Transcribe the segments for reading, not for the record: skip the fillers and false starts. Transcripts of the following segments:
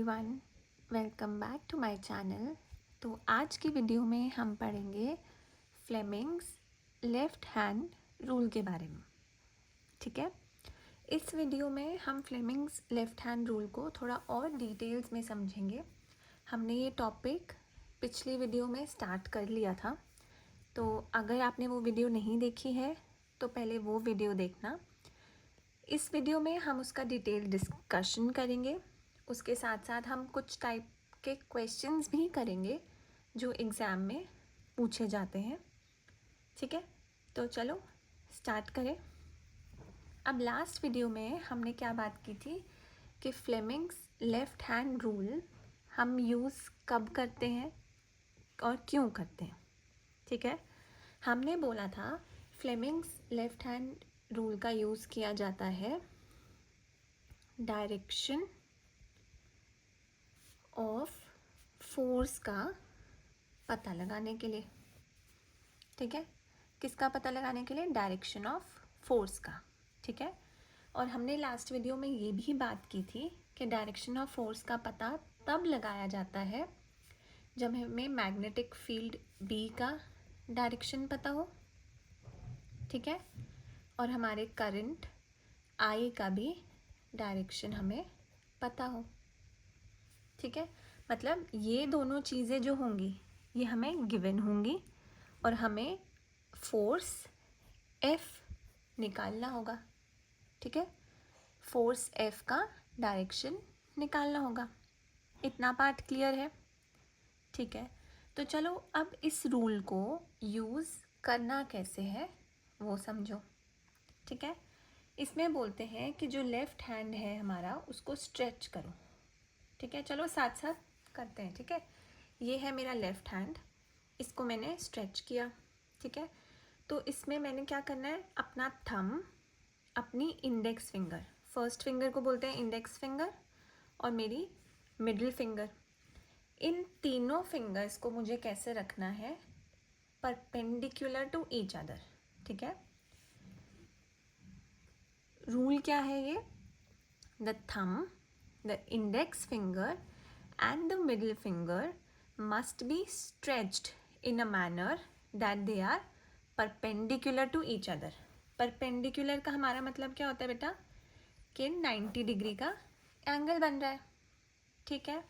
Everyone, welcome back to my channel. तो आज की वीडियो में हम पढ़ेंगे फ्लेमिंग्स लेफ़्ट हैंड रूल के बारे में। ठीक है, इस वीडियो में हम फ्लेमिंग्स लेफ़्ट हैंड रूल को थोड़ा और डिटेल्स में समझेंगे। हमने ये टॉपिक पिछली वीडियो में स्टार्ट कर लिया था, तो अगर आपने वो वीडियो नहीं देखी है तो पहले वो वीडियो देखना। इस वीडियो में हम उसका डिटेल डिस्कशन करेंगे। उसके साथ साथ हम कुछ टाइप के क्वेश्चंस भी करेंगे जो एग्ज़ाम में पूछे जाते हैं। ठीक है, तो चलो स्टार्ट करें। अब लास्ट वीडियो में हमने क्या बात की थी कि फ्लेमिंग्स लेफ़्ट हैंड रूल हम यूज़ कब करते हैं और क्यों करते हैं। ठीक है, हमने बोला था फ्लेमिंग्स लेफ़्ट हैंड रूल का यूज़ किया जाता है डायरेक्शन ऑफ फोर्स का पता लगाने के लिए। ठीक है, किसका पता लगाने के लिए? डायरेक्शन ऑफ फोर्स का। ठीक है, और हमने लास्ट वीडियो में ये भी बात की थी कि डायरेक्शन ऑफ फोर्स का पता तब लगाया जाता है जब हमें मैग्नेटिक फील्ड बी का डायरेक्शन पता हो। ठीक है, और हमारे करंट आई का भी डायरेक्शन हमें पता हो। ठीक है, मतलब ये दोनों चीज़ें जो होंगी ये हमें गिवन होंगी और हमें फोर्स F निकालना होगा। ठीक है, फोर्स F का डायरेक्शन निकालना होगा। इतना पार्ट क्लियर है? ठीक है, तो चलो अब इस रूल को यूज़ करना कैसे है वो समझो। ठीक है, इसमें बोलते हैं कि जो लेफ़्ट हैंड है हमारा उसको स्ट्रेच करो। ठीक है, चलो साथ साथ करते हैं। ठीक है, ये है मेरा लेफ़्ट हैंड, इसको मैंने स्ट्रेच किया। ठीक है, तो इसमें मैंने क्या करना है, अपना थंब, अपनी इंडेक्स फिंगर, फर्स्ट फिंगर को बोलते हैं इंडेक्स फिंगर, और मेरी मिडिल फिंगर, इन तीनों फिंगर्स को मुझे कैसे रखना है? Perpendicular to each other. ठीक है, रूल क्या है ये? The thumb, the index finger and the middle finger must be stretched in a manner that they are perpendicular to each other. perpendicular का हमारा मतलब क्या होता है बेटा? कि 90 डिग्री का एंगल बन रहा है। ठीक है,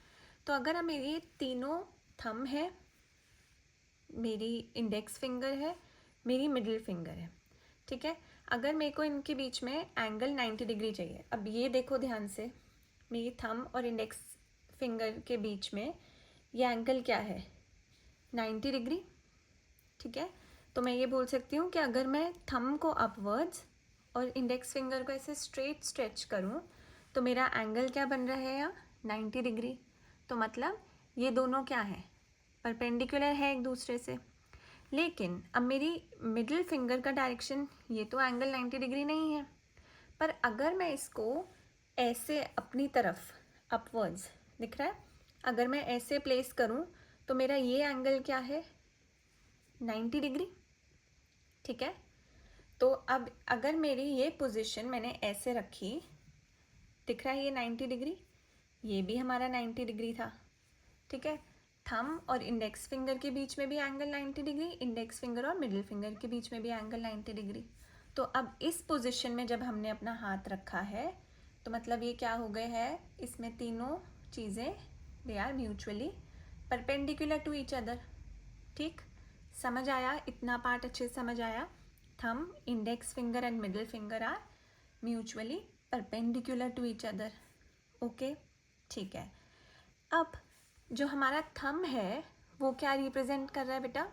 तो अगर हम मेरी तीनों थंब है, मेरी इंडेक्स फिंगर है, मेरी मिडिल फिंगर है। ठीक है, अगर मेरे को इनके बीच में एंगल 90 डिग्री चाहिए, अब ये देखो ध्यान से, मेरी थंब और इंडेक्स फिंगर के बीच में ये एंगल क्या है? 90 डिग्री। ठीक है, तो मैं ये बोल सकती हूँ कि अगर मैं थंब को अपवर्ड्स और इंडेक्स फिंगर को ऐसे स्ट्रेट स्ट्रेच करूँ तो मेरा एंगल क्या बन रहा है यहाँ? 90 डिग्री। तो मतलब ये दोनों क्या है? परपेंडिकुलर है एक दूसरे से। लेकिन अब मेरी मिडिल फिंगर का डायरेक्शन, ये तो एंगल 90 डिग्री नहीं है, पर अगर मैं इसको ऐसे अपनी तरफ अपवर्ड्स, दिख रहा है, अगर मैं ऐसे प्लेस करूं तो मेरा ये एंगल क्या है? 90 डिग्री। ठीक है, तो अब अगर मेरी ये पोजीशन मैंने ऐसे रखी, दिख रहा है ये 90 डिग्री, ये भी हमारा 90 डिग्री था। ठीक है, थंब और इंडेक्स फिंगर के बीच में भी एंगल 90 डिग्री, इंडेक्स फिंगर और मिडिल फिंगर के बीच में भी एंगल 90 डिग्री। तो अब इस पोजीशन में जब हमने अपना हाथ रखा है तो मतलब ये क्या हो गए है, इसमें तीनों चीज़ें they are mutually perpendicular to each other. ठीक, समझ आया? इतना पार्ट अच्छे से समझ आया? Thumb, index finger and middle finger are mutually perpendicular to each other. Okay, ठीक है। अब जो हमारा थंब है वो क्या रिप्रेजेंट कर रहा है बेटा?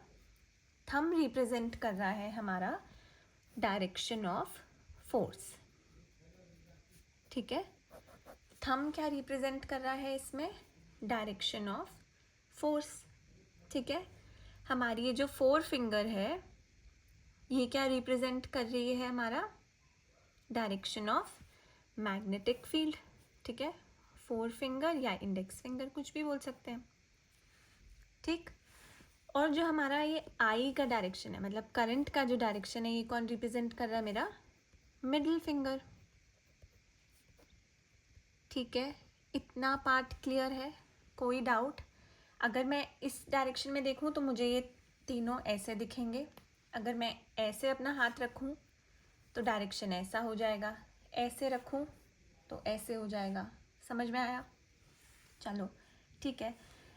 थंब रिप्रेजेंट कर रहा है हमारा डायरेक्शन ऑफ फोर्स। ठीक है, थंब क्या रिप्रेजेंट कर रहा है इसमें? Direction of force. ठीक है, हमारी ये जो फोर फिंगर है ये क्या रिप्रेजेंट कर रही है? हमारा डायरेक्शन ऑफ मैग्नेटिक फील्ड। ठीक है, फोर फिंगर या इंडेक्स फिंगर कुछ भी बोल सकते हैं। ठीक, और जो हमारा ये आई का डायरेक्शन है, मतलब करंट का जो डायरेक्शन है, ये कौन रिप्रेजेंट कर रहा है? मेरा मिडिल फिंगर। ठीक है, इतना पार्ट क्लियर है? कोई डाउट? अगर मैं इस डायरेक्शन में देखूं तो मुझे ये तीनों ऐसे दिखेंगे, अगर मैं ऐसे अपना हाथ रखूं तो डायरेक्शन ऐसा हो जाएगा, ऐसे रखूं तो ऐसे हो जाएगा। समझ में आया? चलो ठीक है।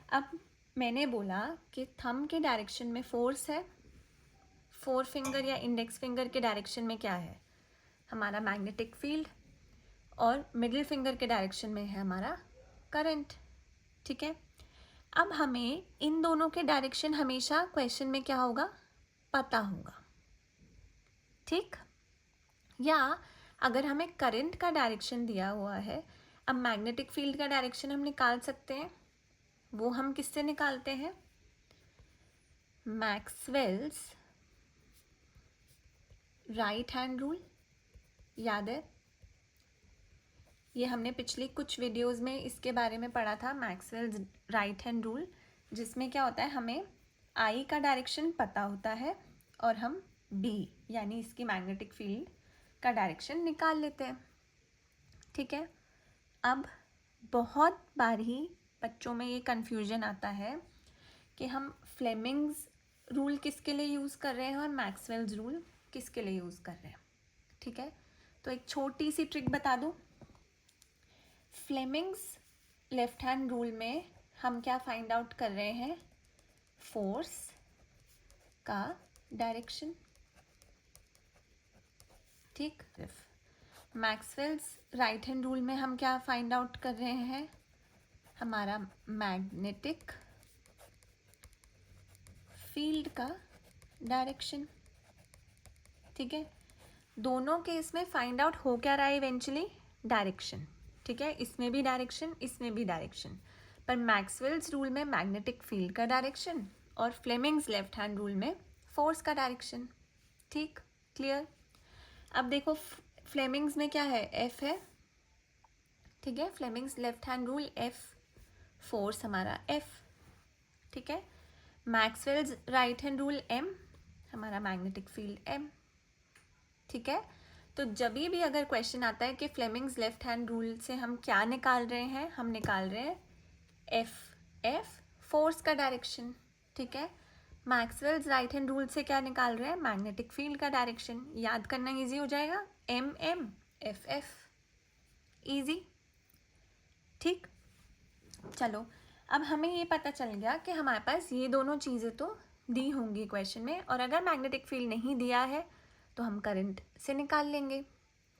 अब मैंने बोला कि थंब के डायरेक्शन में फोर्स है, फोर फिंगर या इंडेक्स फिंगर के डायरेक्शन में क्या है? हमारा मैग्नेटिक फील्ड, और मिडिल फिंगर के डायरेक्शन में है हमारा करंट। ठीक है, अब हमें इन दोनों के डायरेक्शन हमेशा क्वेश्चन में क्या होगा? पता होगा। ठीक, या अगर हमें करंट का डायरेक्शन दिया हुआ है, अब मैग्नेटिक फील्ड का डायरेक्शन हम निकाल सकते हैं। वो हम किससे निकालते हैं? मैक्सवेल्स राइट हैंड रूल, याद है? ये हमने पिछली कुछ वीडियोस में इसके बारे में पढ़ा था, मैक्सवेल्स राइट हैंड रूल, जिसमें क्या होता है, हमें आई का डायरेक्शन पता होता है और हम बी यानी इसकी मैग्नेटिक फील्ड का डायरेक्शन निकाल लेते हैं। ठीक है, अब बहुत बार ही बच्चों में ये कन्फ्यूजन आता है कि हम फ्लेमिंग्स रूल किसके लिए यूज़ कर रहे हैं और मैक्सवेल्स रूल किसके लिए यूज़ कर रहे हैं। ठीक है, तो एक छोटी सी ट्रिक बता दूं। फ्लेमिंग्स लेफ्ट हैंड रूल में हम क्या फाइंड आउट कर रहे हैं? फोर्स का डायरेक्शन। ठीक, मैक्सवेल्स राइट हैंड रूल में हम क्या फाइंड आउट कर रहे हैं? हमारा मैग्नेटिक फील्ड का डायरेक्शन। ठीक है, दोनों केस में फाइंड आउट हो क्या रहा है इवेंचुअली? डायरेक्शन। ठीक है, इसमें भी डायरेक्शन, इसमें भी डायरेक्शन, पर मैक्सवेल्स रूल में मैग्नेटिक फील्ड का डायरेक्शन और फ्लेमिंग्स लेफ्ट हैंड रूल में फोर्स का डायरेक्शन। ठीक, क्लियर? अब देखो फ्लेमिंग्स में क्या है? एफ है। ठीक है, Fleming's left hand rule F, force हमारा एफ। ठीक है, Maxwell's right hand rule M, हमारा मैग्नेटिक फील्ड एम। ठीक है, तो जब भी अगर क्वेश्चन आता है कि फ्लेमिंग्स लेफ्ट हैंड रूल से हम क्या निकाल रहे हैं, हम निकाल रहे हैं एफ फोर्स का डायरेक्शन। ठीक है, मैक्सवेल्स राइट हैंड रूल से क्या निकाल रहे हैं? मैग्नेटिक फील्ड का डायरेक्शन। याद करना इजी हो जाएगा, एम एफ इजी। ठीक, चलो अब हमें ये पता चल गया कि हमारे पास ये दोनों चीज़ें तो दी होंगी क्वेश्चन में, और अगर मैग्नेटिक फील्ड नहीं दिया है तो हम करंट से निकाल लेंगे।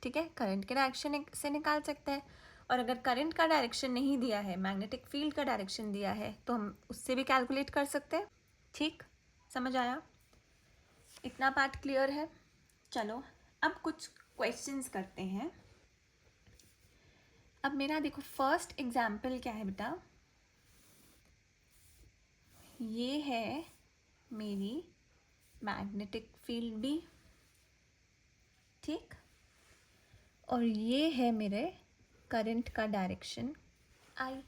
ठीक है, करंट के डायरेक्शन से निकाल सकते हैं, और अगर करंट का डायरेक्शन नहीं दिया है, मैग्नेटिक फील्ड का डायरेक्शन दिया है, तो हम उससे भी कैलकुलेट कर सकते हैं। ठीक, समझ आया? इतना पार्ट क्लियर है? चलो अब कुछ क्वेश्चंस करते हैं। अब मेरा देखो फर्स्ट एग्जाम्पल क्या है बेटा? ये है मेरी मैग्नेटिक फील्ड बी। ठीक, और ये है मेरे करंट का डायरेक्शन आई।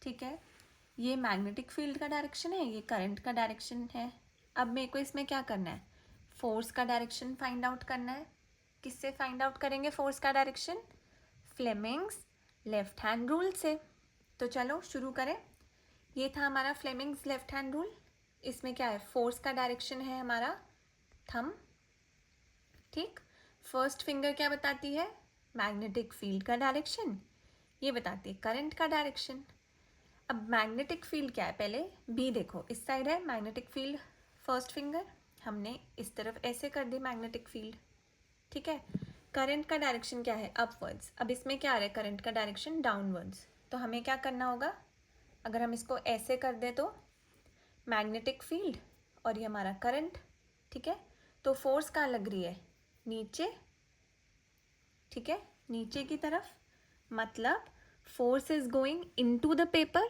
ठीक है, ये मैग्नेटिक फील्ड का डायरेक्शन है, ये करंट का डायरेक्शन है। अब मेरे को इसमें क्या करना है? फोर्स का डायरेक्शन फाइंड आउट करना है। किससे फाइंड आउट करेंगे फोर्स का direction? Fleming's left hand rule से। तो चलो शुरू करें। ये था हमारा फ्लेमिंग्स लेफ्ट हैंड रूल। इसमें क्या है? फोर्स का डायरेक्शन है हमारा थंब। ठीक, फर्स्ट फिंगर क्या बताती है? मैग्नेटिक फील्ड का डायरेक्शन। ये बताती है करंट का डायरेक्शन। अब मैग्नेटिक फील्ड क्या है? पहले बी देखो, इस साइड है मैग्नेटिक फील्ड, फर्स्ट फिंगर हमने इस तरफ ऐसे कर दी मैग्नेटिक फील्ड। ठीक है, करंट का डायरेक्शन क्या है? अपवर्ड्स। अब इसमें क्या आ रहा है? करंट का डायरेक्शन डाउनवर्ड्स। तो हमें क्या करना होगा? अगर हम इसको ऐसे कर दें तो मैग्नेटिक फील्ड और ये हमारा करंट। ठीक है, तो फोर्स कहाँ लग रही है? नीचे। ठीक है, नीचे की तरफ, मतलब force is going into the paper,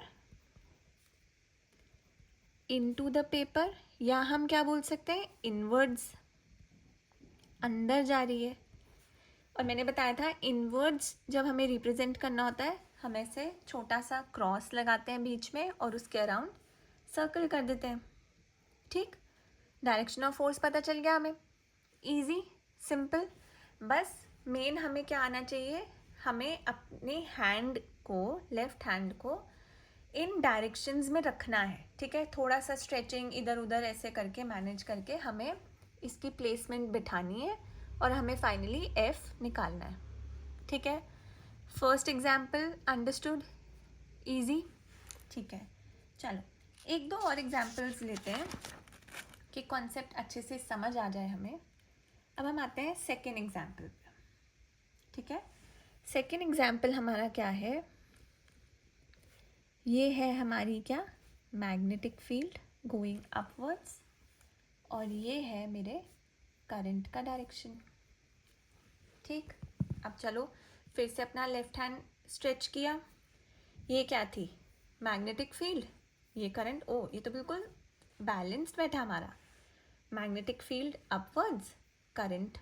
into the paper, या हम क्या बोल सकते हैं? इनवर्ड्स, अंदर जा रही है। और मैंने बताया था इनवर्ड्स जब हमें रिप्रेजेंट करना होता है, हम ऐसे छोटा सा क्रॉस लगाते हैं बीच में और उसके अराउंड सर्कल कर देते हैं। ठीक, डायरेक्शन ऑफ फोर्स पता चल गया हमें। Easy, simple. बस मेन हमें क्या आना चाहिए? हमें अपने हैंड लेफ्ट हैंड को इन डायरेक्शंस में रखना है, ठीक है। थोड़ा सा स्ट्रेचिंग इधर उधर ऐसे करके मैनेज करके हमें इसकी प्लेसमेंट बिठानी है और हमें फाइनली एफ निकालना है, ठीक है। फर्स्ट एग्जाम्पल अंडरस्टूड, इजी, ठीक है। चलो एक दो और एग्जाम्पल्स लेते हैं कि कॉन्सेप्ट अच्छे से समझ आ जाए हमें। अब हम आते हैं सेकेंड एग्जाम्पल पर, ठीक है। सेकेंड एग्जाम्पल हमारा क्या है, ये है हमारी क्या, मैग्नेटिक फील्ड गोइंग अपवर्ड्स, और ये है मेरे करंट का डायरेक्शन, ठीक। अब चलो फिर से अपना लेफ्ट हैंड स्ट्रेच किया, ये क्या थी, मैग्नेटिक फील्ड, ये करंट, ओ ये तो बिल्कुल बैलेंस्ड बैठा हमारा, magnetic field upwards, current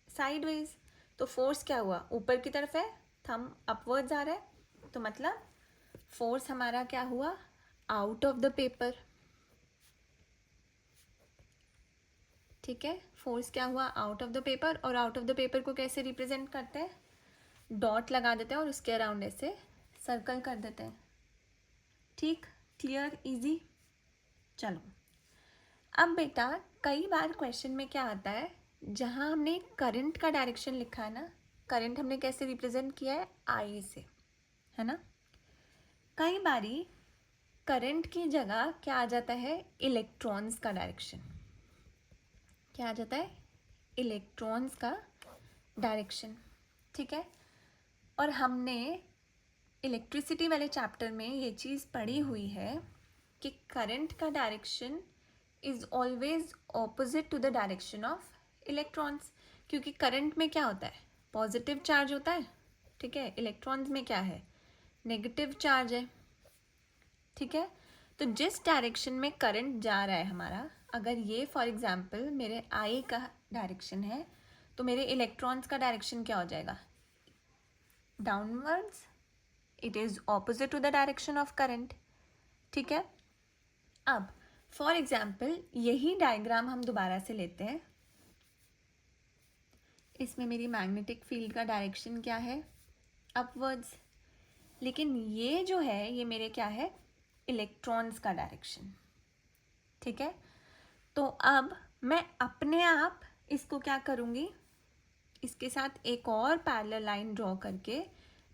sideways, तो फोर्स क्या हुआ, ऊपर की तरफ है, थंब अपवर्ड्स आ रहा है, तो मतलब फोर्स हमारा क्या हुआ, आउट ऑफ द पेपर, ठीक है। फोर्स क्या हुआ, आउट ऑफ द पेपर, और आउट ऑफ द पेपर को कैसे रिप्रेजेंट करते हैं, डॉट लगा देते हैं और उसके अराउंड ऐसे सर्कल कर देते हैं, ठीक, क्लियर, इजी। चलो अब बेटा कई बार क्वेश्चन में क्या आता है, जहाँ हमने करंट का डायरेक्शन लिखा है ना, करंट हमने कैसे रिप्रेजेंट किया है, आई से, है ना। कई बारी करंट की जगह क्या आ जाता है, इलेक्ट्रॉन्स का डायरेक्शन, क्या आ जाता है, इलेक्ट्रॉन्स का डायरेक्शन, ठीक है। और हमने इलेक्ट्रिसिटी वाले चैप्टर में ये चीज़ पढ़ी हुई है कि करंट का direction is always opposite to the direction of electrons, क्योंकि करंट में क्या होता है, पॉजिटिव चार्ज होता है, ठीक है, इलेक्ट्रॉन्स में क्या है, नेगेटिव चार्ज है, ठीक है। तो जिस डायरेक्शन में करंट जा रहा है हमारा, अगर ये फॉर एग्जांपल मेरे आई का डायरेक्शन है, तो मेरे इलेक्ट्रॉन्स का डायरेक्शन क्या हो जाएगा, downwards, it is opposite to the direction of current, ठीक है। अब फॉर एग्जाम्पल यही डायग्राम हम दोबारा से लेते हैं, इसमें मेरी मैग्नेटिक फील्ड का डायरेक्शन क्या है, अपवर्ड्स, लेकिन ये जो है ये मेरे क्या है, इलेक्ट्रॉन्स का डायरेक्शन, ठीक है। तो अब मैं अपने आप इसको क्या करूँगी, इसके साथ एक और पैरेलल लाइन ड्रॉ करके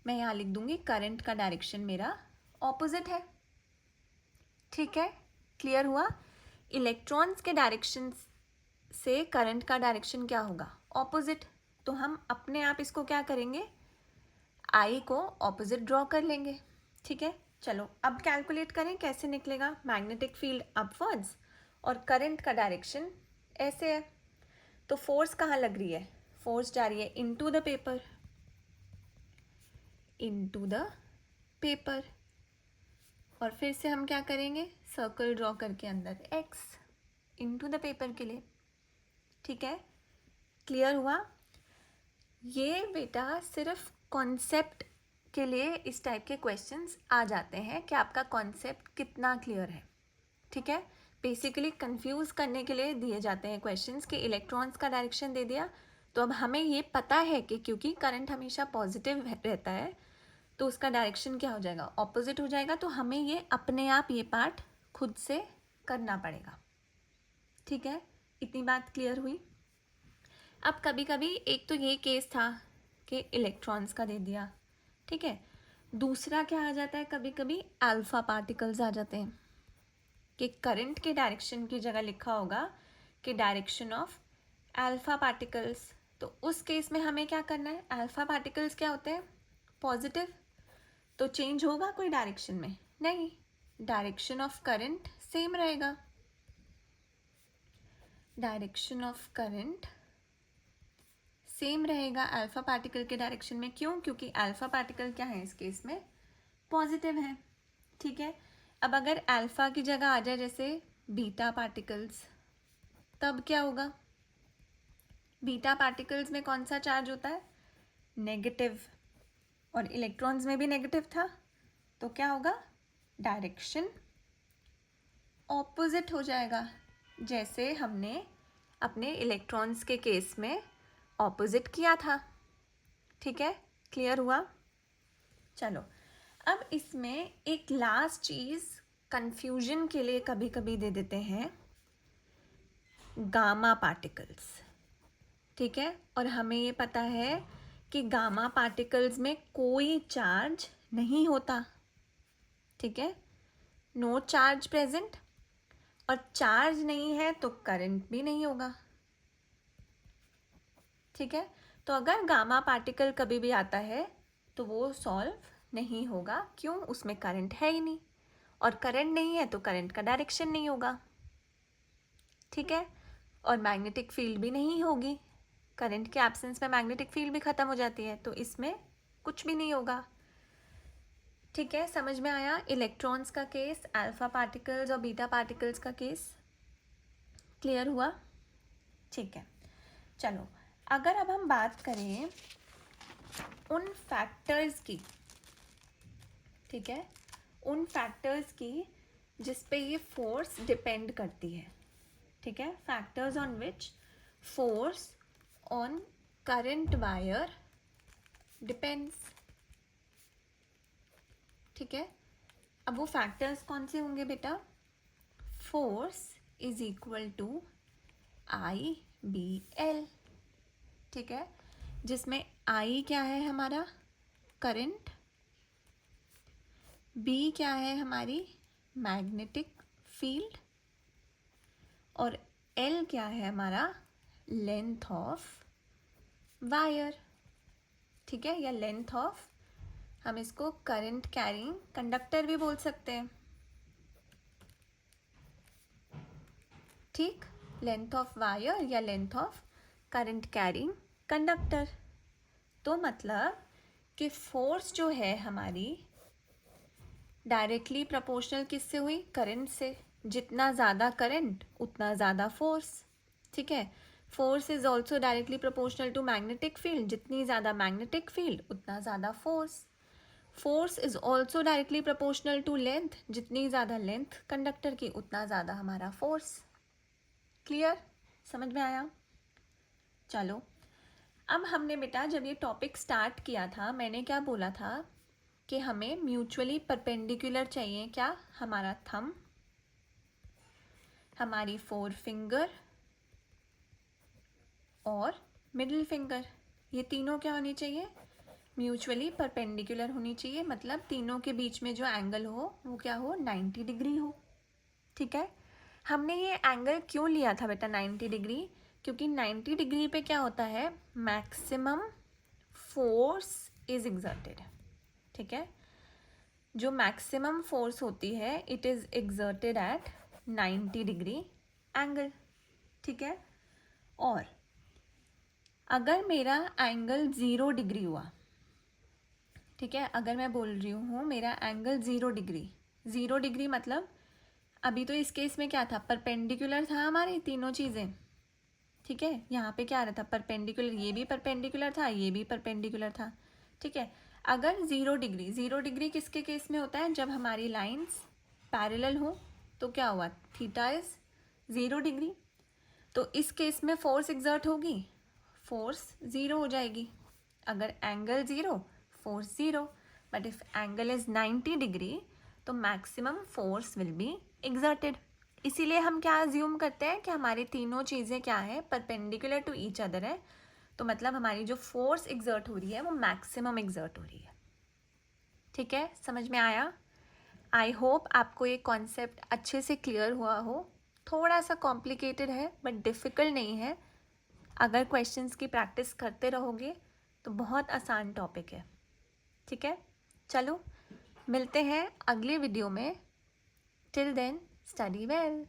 मैं यहाँ लिख दूँगी करंट का डायरेक्शन मेरा ऑपोजिट है, ठीक है, क्लियर हुआ। इलेक्ट्रॉन्स के डायरेक्शन से करंट का डायरेक्शन क्या होगा, ऑपोजिट, तो हम अपने आप इसको क्या करेंगे, आई को ऑपोजिट ड्रॉ कर लेंगे, ठीक है। चलो अब कैलकुलेट करें कैसे निकलेगा, मैग्नेटिक फील्ड अपवर्ड्स और करंट का डायरेक्शन ऐसे है, तो फोर्स कहाँ लग रही है, फोर्स जा रही है into the paper, into the paper, और फिर से हम क्या करेंगे, सर्कल ड्रॉ करके अंदर एक्स इनटू द पेपर के लिए, ठीक है, क्लियर हुआ। ये बेटा सिर्फ कॉन्सेप्ट के लिए इस टाइप के क्वेश्चंस आ जाते हैं कि आपका कॉन्सेप्ट कितना क्लियर है, ठीक है। बेसिकली कंफ्यूज करने के लिए दिए जाते हैं क्वेश्चंस कि इलेक्ट्रॉन्स का डायरेक्शन दे दिया, तो अब हमें ये पता है कि क्योंकि करंट हमेशा पॉजिटिव रहता है तो उसका डायरेक्शन क्या हो जाएगा, ऑपोजिट हो जाएगा, तो हमें ये अपने आप ये पार्ट खुद से करना पड़ेगा, ठीक है। इतनी बात क्लियर हुई। अब कभी कभी एक तो ये केस था कि इलेक्ट्रॉन्स का दे दिया, ठीक है, दूसरा क्या आ जाता है, कभी कभी अल्फा पार्टिकल्स आ जाते हैं कि करंट के डायरेक्शन की जगह लिखा होगा कि डायरेक्शन ऑफ अल्फा पार्टिकल्स, तो उस केस में हमें क्या करना है, अल्फा पार्टिकल्स क्या होते हैं, पॉजिटिव, तो चेंज होगा कोई डायरेक्शन में, नहीं, डायरेक्शन ऑफ करंट सेम रहेगा, डायरेक्शन ऑफ करंट सेम रहेगा अल्फा पार्टिकल के डायरेक्शन में, क्यों, क्योंकि अल्फा पार्टिकल क्या है इस केस में, पॉजिटिव है, ठीक है। अब अगर अल्फा की जगह आ जाए जैसे बीटा पार्टिकल्स, तब क्या होगा, बीटा पार्टिकल्स में कौन सा चार्ज होता है, नेगेटिव, और इलेक्ट्रॉन्स में भी नेगेटिव था, तो क्या होगा, डायरेक्शन ऑपोजिट हो जाएगा, जैसे हमने अपने इलेक्ट्रॉन्स के केस में ऑपोजिट किया था, ठीक है, क्लियर हुआ। चलो, अब इसमें एक लास्ट चीज़ कंफ्यूजन के लिए कभी कभी दे देते हैं, गामा पार्टिकल्स। ठीक है, और हमें ये पता है कि गामा पार्टिकल्स में कोई चार्ज नहीं होता। ठीक है, नो चार्ज प्रेजेंट, और चार्ज नहीं है तो करंट भी नहीं होगा। ठीक है, तो अगर गामा पार्टिकल कभी भी आता है तो वो सॉल्व नहीं होगा। क्यों? उसमें करंट है ही नहीं, और करंट नहीं है तो करंट का डायरेक्शन नहीं होगा। ठीक है, और मैग्नेटिक फील्ड भी नहीं होगी। करंट के एब्सेंस में मैग्नेटिक फील्ड भी खत्म हो जाती है, तो इसमें कुछ भी नहीं होगा। ठीक है, समझ में आया? इलेक्ट्रॉन्स का केस, अल्फा पार्टिकल्स और बीटा पार्टिकल्स का केस क्लियर हुआ? ठीक है, चलो, अगर अब हम बात करें उन फैक्टर्स की, ठीक है, उन फैक्टर्स की जिस पे ये फोर्स डिपेंड करती है। ठीक है, factors on which force on current wire depends. ठीक है, अब वो फैक्टर्स कौन से होंगे बेटा? Force is equal to I B L. ठीक है, जिसमें आई क्या है हमारा? करंट। बी क्या है? हमारी मैग्नेटिक फील्ड। और एल क्या है? हमारा लेंथ ऑफ वायर। ठीक है, या लेंथ ऑफ, हम इसको करंट कैरिंग कंडक्टर भी बोल सकते हैं। ठीक, लेंथ ऑफ वायर या length of current carrying conductor. तो मतलब कि फोर्स जो है हमारी डायरेक्टली प्रोपोर्शनल किससे हुई? करंट से। जितना ज़्यादा करंट उतना ज़्यादा फोर्स। ठीक है, force is also directly proportional to magnetic field. जितनी ज़्यादा मैग्नेटिक फील्ड उतना ज़्यादा force. Force is also directly proportional to length. जितनी ज़्यादा लेंथ कंडक्टर की उतना ज़्यादा हमारा फोर्स। क्लियर? समझ में आया? चलो, अब हमने बेटा जब ये टॉपिक स्टार्ट किया था, मैंने क्या बोला था कि हमें म्यूचुअली परपेंडिकुलर चाहिए। क्या? हमारा थंब, हमारी फोर फिंगर और मिडिल फिंगर, ये तीनों क्या होनी चाहिए? म्यूचुअली परपेंडिकुलर होनी चाहिए। मतलब तीनों के बीच में जो एंगल हो वो क्या हो? 90 डिग्री हो। ठीक है, हमने ये एंगल क्यों लिया था बेटा 90 डिग्री? क्योंकि 90 डिग्री पे क्या होता है? Maximum force is exerted. ठीक है, जो मैक्सिमम फोर्स होती है it is exerted at 90 degree angle. ठीक है, और अगर मेरा एंगल 0 डिग्री हुआ, ठीक है, अगर मैं बोल रही हूँ मेरा एंगल 0 डिग्री, 0 डिग्री मतलब अभी तो इस केस में क्या था? परपेंडिकुलर था हमारी तीनों चीज़ें। ठीक है, यहाँ पे क्या आ रहा था? परपेंडिकुलर, ये भी परपेंडिकुलर था, ये भी परपेंडिकुलर था। ठीक है, अगर 0 डिग्री, 0 डिग्री किसके केस में होता है? जब हमारी लाइंस पैरेलल हो, तो क्या हुआ? Theta is 0 degree. तो इस केस में फोर्स एग्जर्ट होगी, फोर्स 0 हो जाएगी। अगर angle 0, force 0, but if angle is 90 degree तो maximum force will be exerted. इसीलिए हम क्या अज्यूम करते हैं कि हमारी तीनों चीज़ें क्या है? परपेंडिकुलर टू ईच अदर है। तो मतलब हमारी जो फोर्स एग्जर्ट हो रही है वो मैक्सिमम एग्जर्ट हो रही है। ठीक है, समझ में आया? आई होप आपको ये कॉन्सेप्ट अच्छे से क्लियर हुआ हो। थोड़ा सा कॉम्प्लिकेटेड है बट डिफ़िकल्ट नहीं है। अगर क्वेश्चंस की प्रैक्टिस करते रहोगे तो बहुत आसान टॉपिक है। ठीक है, चलो मिलते हैं अगले वीडियो में। Till then study well.